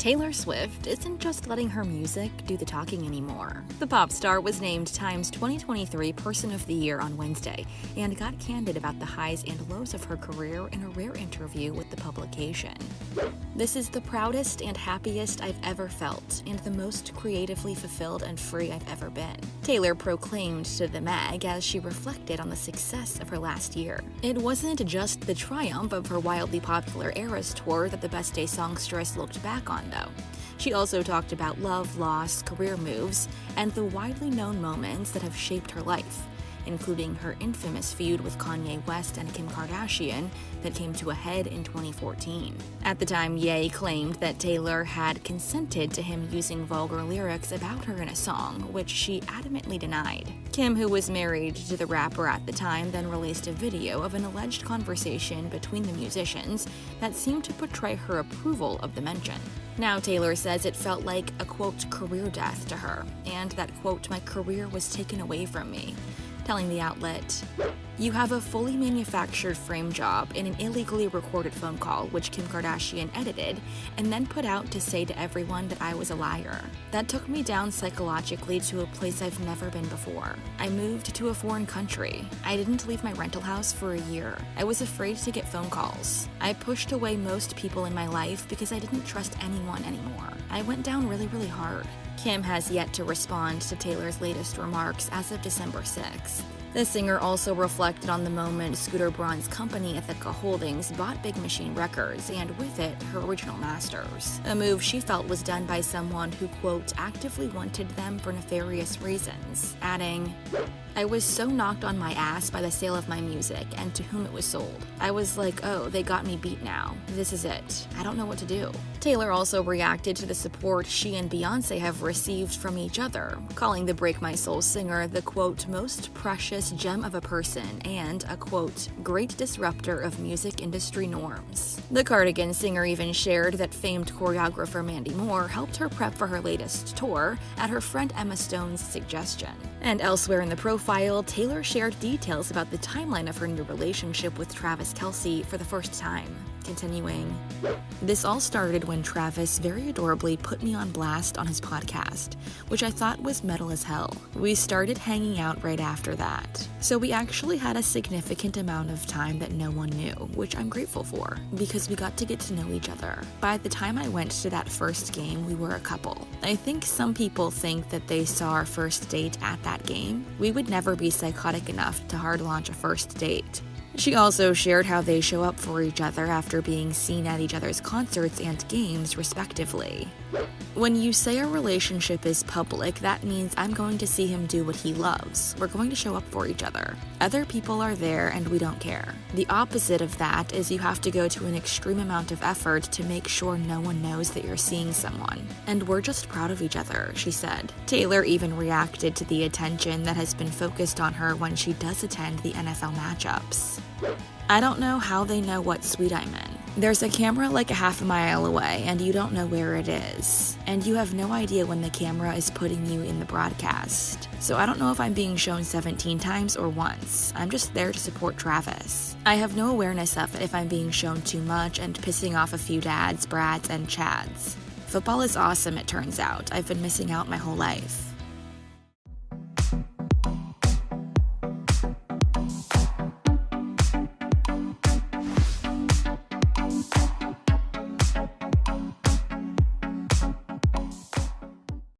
Taylor Swift isn't just letting her music do the talking anymore. The pop star was named Time's 2023 Person of the Year on Wednesday and got candid about the highs and lows of her career in a rare interview with the publication. "This is the proudest and happiest I've ever felt, and the most creatively fulfilled and free I've ever been," Taylor proclaimed to the mag as she reflected on the success of her last year. It wasn't just the triumph of her wildly popular Eras tour that the Best Day songstress looked back on, though. She also talked about love, loss, career moves, and the widely known moments that have shaped her life, including her infamous feud with Kanye West and Kim Kardashian that came to a head in 2014. At the time, Ye claimed that Taylor had consented to him using vulgar lyrics about her in a song, which she adamantly denied. Kim, who was married to the rapper at the time, then released a video of an alleged conversation between the musicians that seemed to portray her approval of the mention. Now Taylor says it felt like a, quote, career death to her, and that, quote, my career was taken away from me, telling the outlet, "You have a fully manufactured frame job in an illegally recorded phone call, which Kim Kardashian edited and then put out to say to everyone that I was a liar. That took me down psychologically to a place I've never been before. I moved to a foreign country. I didn't leave my rental house for a year. I was afraid to get phone calls. I pushed away most people in my life because I didn't trust anyone anymore. I went down really, really hard." Kim has yet to respond to Taylor's latest remarks as of December 6th. The singer also reflected on the moment Scooter Braun's company, Ithaca Holdings, bought Big Machine Records, and with it, her original masters. A move she felt was done by someone who, quote, actively wanted them for nefarious reasons, adding, "I was so knocked on my ass by the sale of my music and to whom it was sold. I was like, oh, they got me beat now. This is it. I don't know what to do." Taylor also reacted to the support she and Beyoncé have received from each other, calling the Break My Soul singer the, quote, most precious gem of a person and a, quote, great disruptor of music industry norms. The Cardigan singer even shared that famed choreographer Mandy Moore helped her prep for her latest tour at her friend Emma Stone's suggestion. And elsewhere in the profile, Taylor shared details about the timeline of her new relationship with Travis Kelce for the first time, continuing, "This all started when Travis very adorably put me on blast on his podcast, which I thought was metal as hell. We started hanging out right after that. So we actually had a significant amount of time that no one knew, which I'm grateful for, because we got to get to know each other. By the time I went to that first game, we were a couple. I think some people think that they saw our first date at that game. We would never be psychotic enough to hard launch a first date." She also shared how they show up for each other after being seen at each other's concerts and games, respectively. "When you say our relationship is public, that means I'm going to see him do what he loves. We're going to show up for each other. Other people are there and we don't care. The opposite of that is you have to go to an extreme amount of effort to make sure no one knows that you're seeing someone. And we're just proud of each other," she said. Taylor even reacted to the attention that has been focused on her when she does attend the NFL matchups. "I don't know how they know what suite I'm in. There's a camera like a half a mile away and you don't know where it is. And you have no idea when the camera is putting you in the broadcast. So I don't know if I'm being shown 17 times or once. I'm just there to support Travis. I have no awareness of if I'm being shown too much and pissing off a few dads, brads, and chads. Football is awesome, it turns out. I've been missing out my whole life.